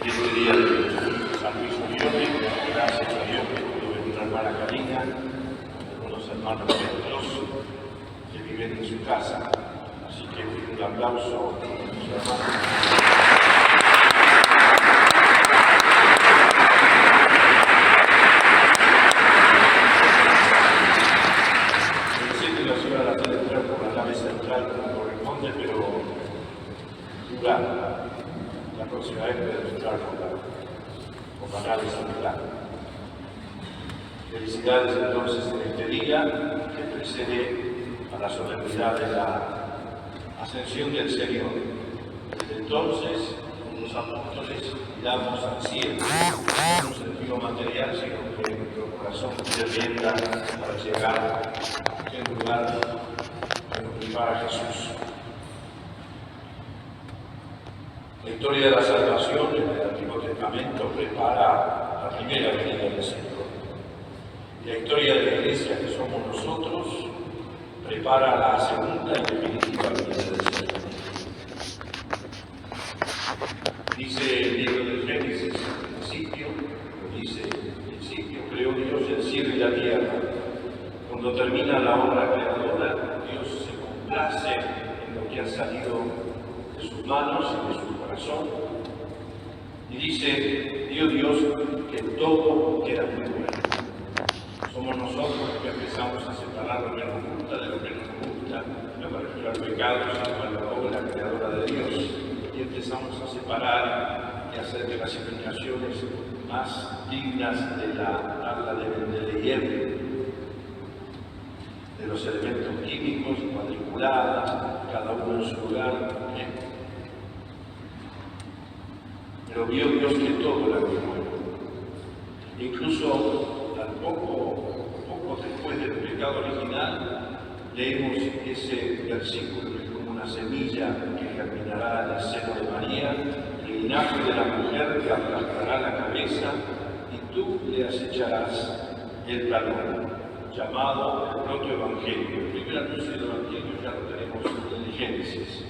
Y este día de San Luis Murione, gracias a Dios que pudo venir la hermana Karina, algunos hermanos nuestros que viven en su casa. Así que un aplauso a sus hermanos. La próxima vez podemos entrar con la nave central. Felicidades entonces en este día que precede a la solemnidad de la ascensión del Señor. Desde entonces, los apóstoles miramos al cielo, no en un sentido material, sino que nuestro corazón se rienda para llegar en lugar de glorificar a Jesús. La historia de la salvación en el Antiguo Testamento prepara la primera venida del Señor. Y la historia de la Iglesia, que somos nosotros, prepara la segunda y definitiva venida del Señor. Dice el libro del Génesis, el principio creó Dios el cielo y la tierra. Cuando termina la obra creadora, Dios se complace en lo que ha salido de sus manos y de su corazón, y dice, Dios, que todo queda muy bueno. Somos nosotros los que empezamos a separar lo que nos gusta de lo que nos gusta, no me refiero al pecado, sino a la obra creadora de Dios, y empezamos a separar y a hacer de las explicaciones más dignas de la tabla de Mendeleev, de los elementos químicos, cuadriculadas, cada uno en su lugar. Pero vio Dios que todo era muy bueno. Incluso poco después del pecado original, leemos ese versículo que es como una semilla que germinará en el seno de María, el linaje de la mujer que aplastará la cabeza, y tú le acecharás el talón, llamado el protoevangelio. El primer anuncio del evangelio ya lo tenemos en el Génesis.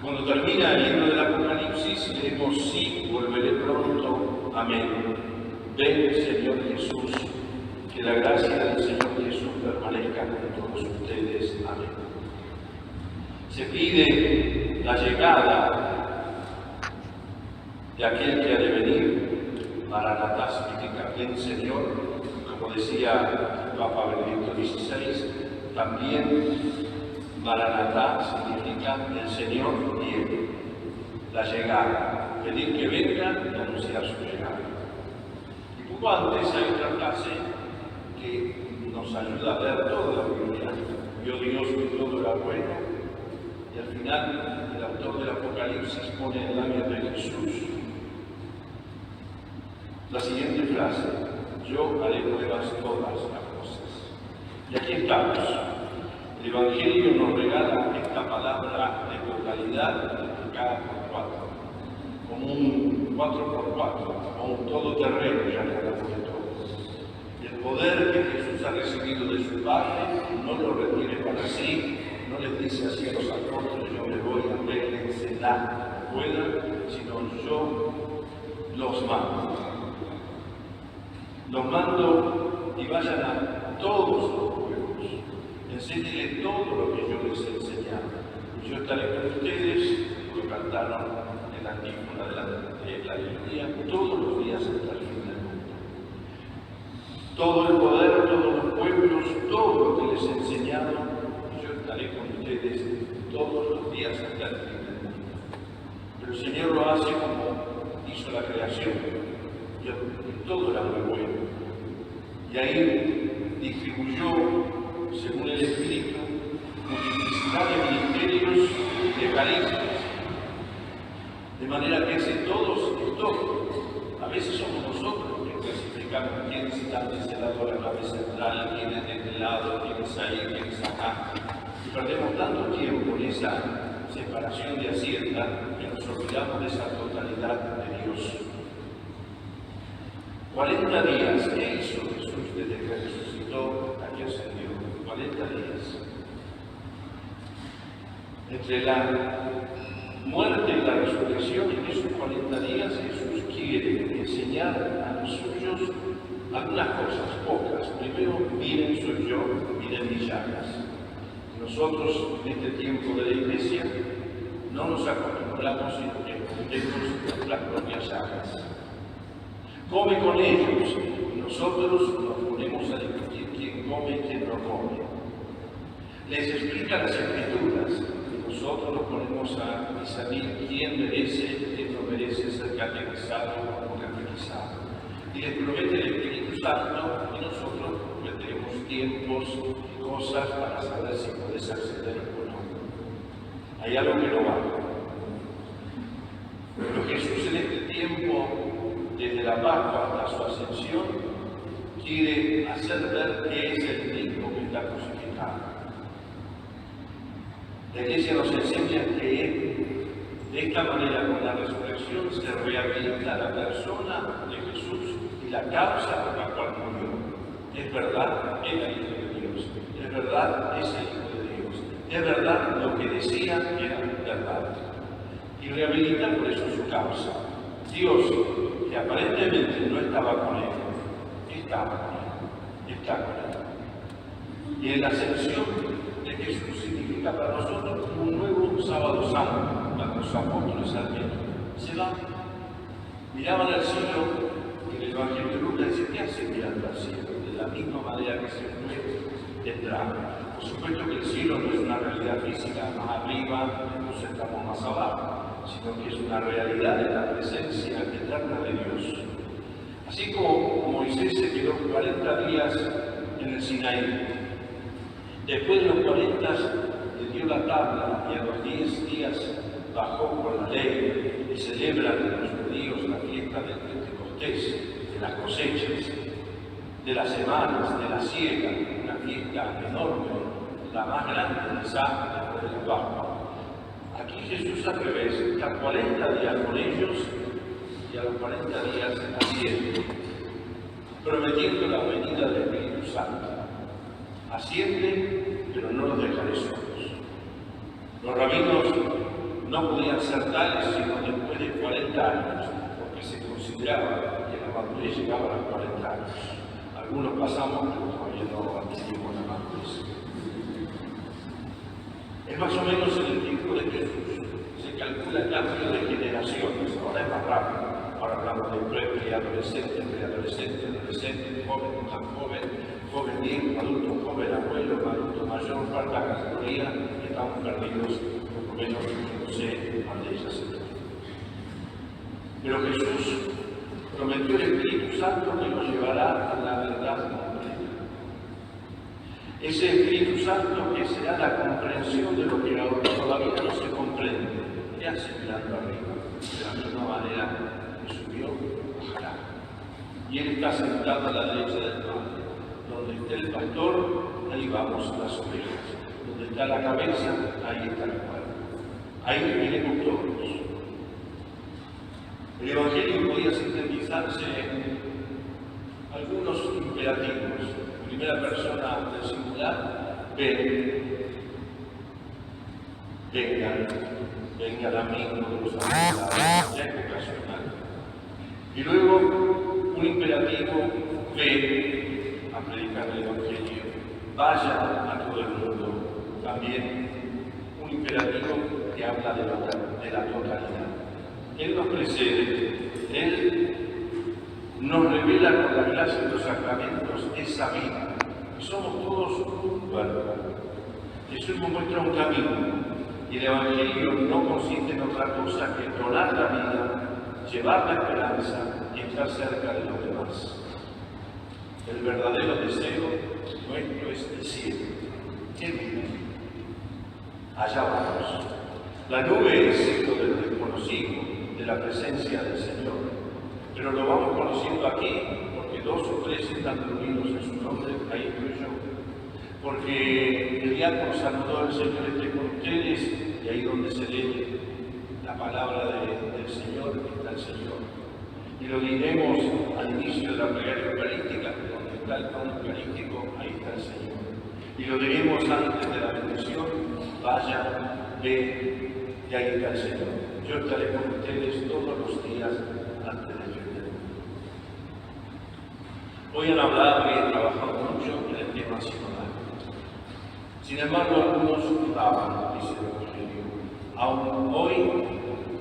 Cuando termina el libro del Apocalipsis, leemos, sí, volveré pronto, amén. Ven, Señor Jesús, que la gracia del Señor Jesús permanezca con todos ustedes, amén. Se pide la llegada de aquel que ha de venir. Maranatá significa ven, Señor, como decía el Papa Benedicto XVI, también Maranatá significa el Señor viene, la llegada, pedir que venga y anunciar su llegada. Y poco antes hay otra frase que nos ayuda a ver toda la Biblia. Vio Dios que todo era bueno, y al final el autor del Apocalipsis pone en labios de Jesús la siguiente frase: yo haré nuevas todas las cosas. Y aquí estamos. El Evangelio nos regala esta palabra de totalidad multiplicada por 4, como un 4x4, como un todoterreno, ya que hablamos de todo. Y el poder que Jesús ha recibido de su Padre no lo retiene para sí, no les dice así a los apóstoles, yo me voy, arréglensela como puedan, sino yo los mando. Los mando y vayan a todos los pueblos. Enséñenle todo lo que yo les he enseñado. Yo estaré con ustedes, lo cantaron en la antífona de la Biblia, todos los días hasta el fin del mundo. Todo el poder, todos los pueblos, todo lo que les he enseñado, yo estaré con ustedes todos los días hasta el fin del mundo. Pero el Señor lo hace como hizo la creación, y todo era muy bueno. Y ahí distribuyó, según el Espíritu, multiplicidad de ministerios y de carismas, de manera que ese todos es todo. A veces somos nosotros que clasificamos quién está de ese lado de la nave central, quién es de este lado, quién es ahí, quién es acá. Y perdemos tanto tiempo en esa separación de hacienda que nos olvidamos de esa totalidad de Dios. 40 días, ¿qué hizo Jesús desde que resucitó a que ascendió? 40 días. Entre la muerte y la resurrección, y 40 días Jesús quiere enseñar a los suyos algunas cosas, pocas. Primero, miren soy yo, miren mis llagas. Nosotros en este tiempo de la Iglesia no nos acostumbramos sino que escondemos nuestras propias llagas. Come con ellos y nosotros nos ponemos a discutir quién come y quién no come. Les explica las Escrituras y nosotros nos ponemos a discernir quién merece y quién no merece ser catequizado o no catequizado. Y les promete el Espíritu Santo y nosotros prometemos tiempos y cosas para saber si puedes acceder o no. Hay algo que no va. Pero Jesús en este tiempo, desde la Pascua hasta su ascensión, quiere hacer ver que es el mismo que está crucificado. La Iglesia nos enseña que de esta manera, con la resurrección, se rehabilita la persona de Jesús y la causa por la cual murió. Es verdad, era Hijo de Dios. Es verdad, es el Hijo de Dios. Es verdad, lo que decía era verdad. Y rehabilita por eso su causa. Dios, que aparentemente no estaba con él, estaba con él, está con él. Y en la ascensión de Jesús significa para nosotros un nuevo sábado santo. Los apóstoles se van, miraban al cielo y el Evangelio de Lucas dice: ¿qué hacen mirando al cielo? De la misma manera que se fue, tendrá. Por supuesto que el cielo no es una realidad física más arriba, entonces estamos más abajo, sino que es una realidad de la presencia eterna de Dios. Así como Moisés se quedó 40 días en el Sinaí, después de los 40 le dio la tabla y a los 10 días bajó por la ley y celebran los judíos la fiesta del Pentecostés, de las cosechas, de las semanas, de la siega, una fiesta enorme, la más grande quizá después de la Pascua. Aquí Jesús al revés, está 40 días con ellos y a los 40 días asciende, prometiendo la venida del Espíritu Santo. Asciende, pero no los dejaré solos. Los rabinos no podían ser tales sino después de 40 años, porque se consideraba que la madurez llegaba a los 40 años. Algunos pasamos, pero todavía no adquirimos la madurez. Es más o menos en el tiempo de Jesús. Se calcula el cambio de generaciones, ahora es más rápido. Ahora hablamos de preadolescente, adolescente, joven, tan joven, joven viejo, adulto joven, abuelo, adulto mayor, falta categoría, y estamos perdidos, por lo menos no sé cuál de ellas es. Pero Jesús prometió el Espíritu Santo que nos llevará a la verdad completa. Ese Espíritu Santo que será la comprensión de lo que todavía no se comprende. ¿Qué hace mirando arriba? De la misma manera que subió, bajará. Y Él está sentado a la derecha del Padre. Donde esté el pastor, ahí vamos las ovejas. Donde está la cabeza, ahí está el cuerpo. Ahí viviremos todos. El Evangelio podía sintetizarse en algunos imperativos. Primera persona del singular: ven, vengan a mí, no los amigos, ya es ocasional. Y luego un imperativo: ven a predicar el Evangelio, vaya a todo el mundo. También un imperativo que habla de la totalidad. Él nos precede, Él nos revela con la gracia de los sacramentos esa vida. Somos todos un cuerpo. Jesús nos muestra un camino y el Evangelio no consiste en otra cosa que donar la vida, llevar la esperanza y estar cerca de los demás. El verdadero deseo nuestro es el cielo. ¿Qué vida? Allá vamos. La nube es signo del desconocido, de la presencia del Señor. Pero lo vamos conociendo aquí, porque 2 o 3 están reunidos en su nombre, ahí estoy yo. Porque el diácono saludó al Señor esté con ustedes, y ahí donde se lee la palabra del Señor, está el Señor. Y lo diremos al inicio de la plegaria eucarística, donde está el pan eucarístico, ahí está el Señor. Y lo diremos antes de la bendición: vaya, ve, y ahí está el Señor. Yo estaré con ustedes todos los días antes del fin del mundo. Hoy han hablado y he trabajado mucho en el tema sinodal. Sin embargo, algunos dudaban, dice el Evangelio. Aún hoy,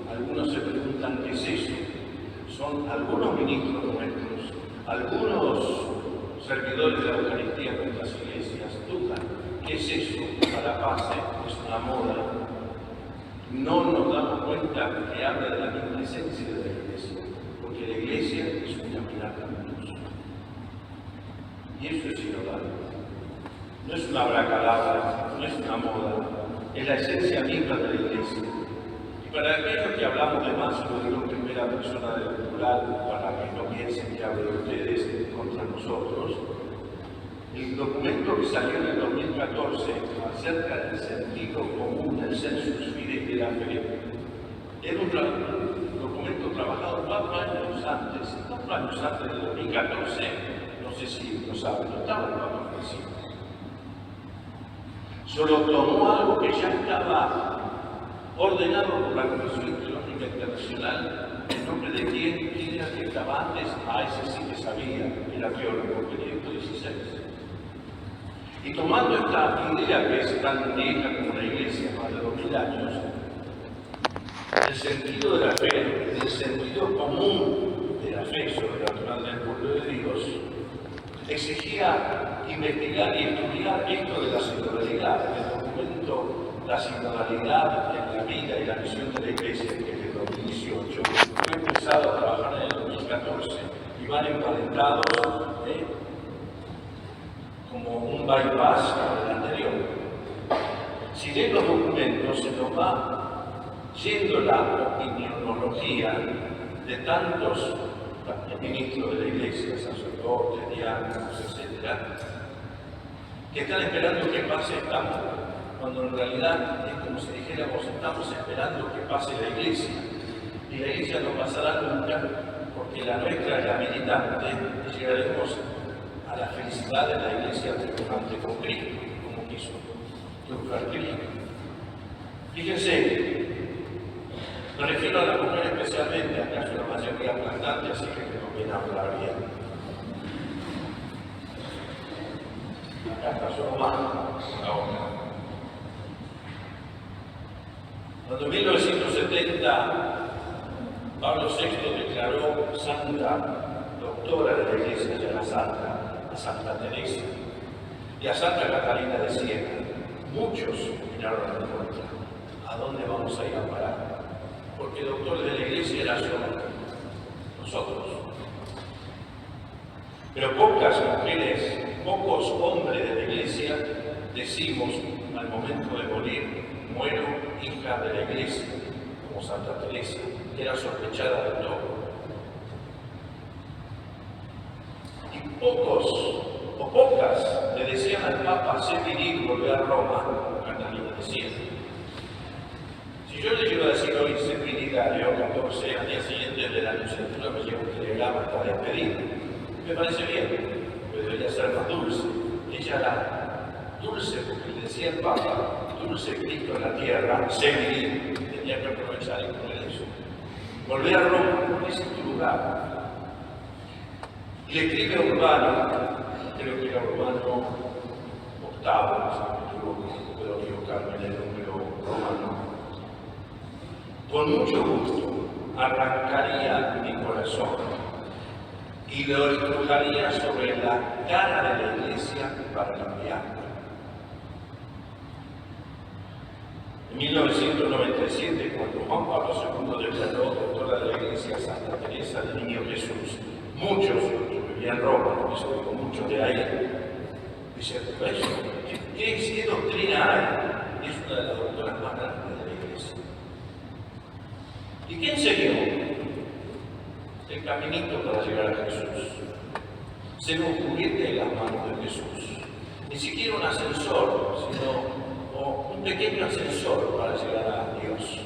algunos se preguntan qué es eso. Son algunos ministros nuestros, algunos servidores de la Eucaristía de nuestras iglesias dudan. ¿Qué es eso? Para paz, es una moda. No nos damos cuenta que habla de la misma esencia de la iglesia, porque la iglesia es un caminar juntos. Y eso es sinodal. No es una abracadabra, no es una moda, es la esencia misma de la iglesia. Y para aquellos que hablamos de más, lo digo en primera persona del plural, para que no piensen que hablo de ustedes contra nosotros, el documento que salió en el 2014 acerca del sentido común del Sensus Fidei de la fe era un documento trabajado 4 años antes del 2014, no sé si lo saben, no estaba en la conferencia. Solo tomó algo que ya estaba ordenado por la Comisión Teológica Internacional, en nombre de quién era que estaba antes, ese sí que sabía, era teólogo, Benedicto XVI. Y tomando esta idea que es tan vieja como la Iglesia, más de 2000 años, el sentido de la fe, el sentido común de la fe sobrenatural del pueblo de Dios, exigía investigar y estudiar esto de la sinodalidad, el documento La sinodalidad en la vida y la misión de la Iglesia, que es de 2018, fue empezado a trabajar en el 2014 y van emparentados como un bypass con el anterior. Si leen los documentos, se nos va yendo la opinionología de tantos ministros de la Iglesia, sacerdotes, diáconos, etc., que están esperando que pase esta moda, cuando en realidad es como si dijéramos, estamos esperando que pase la Iglesia, y la Iglesia no pasará nunca, porque la nuestra es la militante, y llegaremos a la felicidad de la Iglesia triunfante con Cristo, como quiso triunfar Cristo. Fíjense, me refiero a la mujer especialmente, acá es una mayoría aplastante, así que me conviene hablar bien. Acá está solo más, ahora. Cuando en 1970 Pablo VI declaró santa, doctora de la Iglesia, ya era santa, a Santa Teresa y a Santa Catalina de Siena, muchos miraron a la puerta. ¿A dónde vamos a ir a parar? Porque el doctor de la Iglesia era solo nosotros. Pero pocas mujeres, pocos hombres de la Iglesia decimos al momento de morir, muero hija de la Iglesia, como Santa Teresa, que era sospechada de todo. Y pocos o pocas le decían al Papa, sé viril, volver a Roma, como Catalina de Siena. Si yo le llego a decir hoy, sé viril a León XIV, al día siguiente de la anunciatura me llevo un telegrama para despedirme. Me parece bien, pero debería ser más dulce. Ella era dulce porque le decía al Papa, dulce Cristo en la tierra, sé viril, tenía que aprovechar y poner eso. Volver a Roma, porque ese es tu lugar. Y le escribe a Urbano, creo que era Urbano VIII, si puedo equivocarme en el número romano. Con mucho gusto arrancaría mi corazón y lo estrujaría sobre la cara de la Iglesia para limpiarla. En 1997, cuando Juan Pablo II declaró doctora de la Iglesia Santa Teresa del Niño Jesús, muchos, yo vivía en Roma, por eso digo muchos de ahí, dicen, ¿qué doctrina hay? Y es una de las doctoras más grandes de la Iglesia. ¿Y quién siguió? El caminito para llegar a Jesús. Ser un juguete en las manos de Jesús. Ni siquiera un ascensor, sino un pequeño ascensor para llegar a Dios.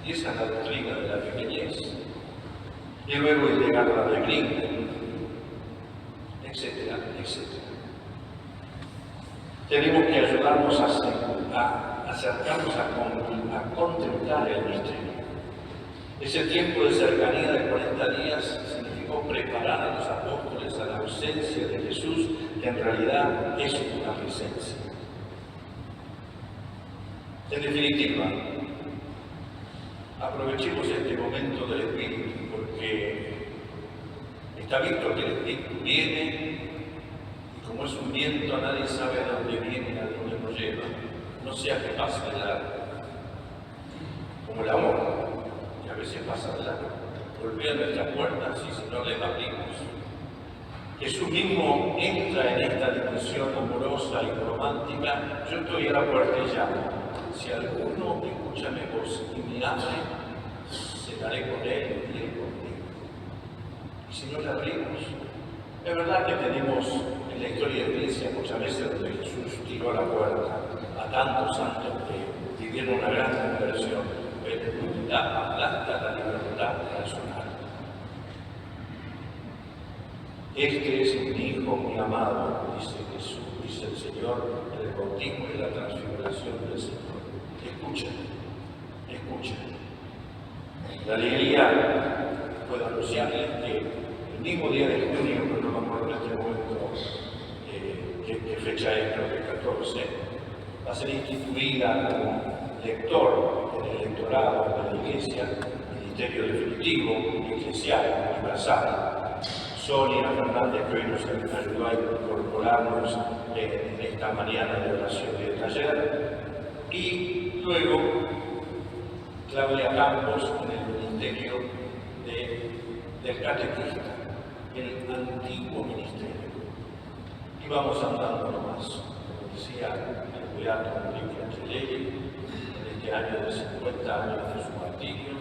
Y esa es la doctrina de la pequeñez. Y luego llegar a la de Grindel, etcétera, etcétera. Tenemos que ayudarnos a acercarnos a contemplar el misterio. Ese tiempo de cercanía de 40 días significó preparar a los apóstoles a la ausencia de Jesús, que en realidad es una presencia. En definitiva, aprovechemos este momento del Espíritu, porque está visto que el Espíritu viene, y como es un viento, nadie sabe a dónde viene y a dónde nos lleva, no sea que pase de largo, como el amor, que a veces pasa de largo, golpea nuestras puertas y si no les abrimos. Jesús mismo entra en esta dimensión amorosa y romántica. Yo estoy a la puerta y llamo. Si alguno escucha mi voz y me abre, cenaré con él y él conmigo. Y si no le abrimos, es verdad que tenemos en la historia de la Iglesia muchas veces donde Jesús tiró a la puerta a tantos santos que vivieron una gran conversión, pero nunca aplasta la libertad personal. Este es mi Hijo, mi amado, dice Jesús, dice el Señor en el bautismo y la transfiguración del Señor. Escucha, escucha. La alegría puedo anunciarles que el mismo día de junio, pero no me acuerdo en este momento qué fecha es, creo que el 14, va a ser instituida como lector en el electorado de la Iglesia, Ministerio Definitivo, Eclesial, Universal. Sonia Fernández, que hoy nos ayudó a incorporarnos en esta mañana de oración y de taller. Y luego Claudia Campos en el ministerio del catequista, el antiguo ministerio. Y vamos andando nomás, como decía el beato Enrique Angelelli, en este año de 50 años de su martirio,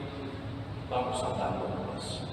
vamos andando nomás.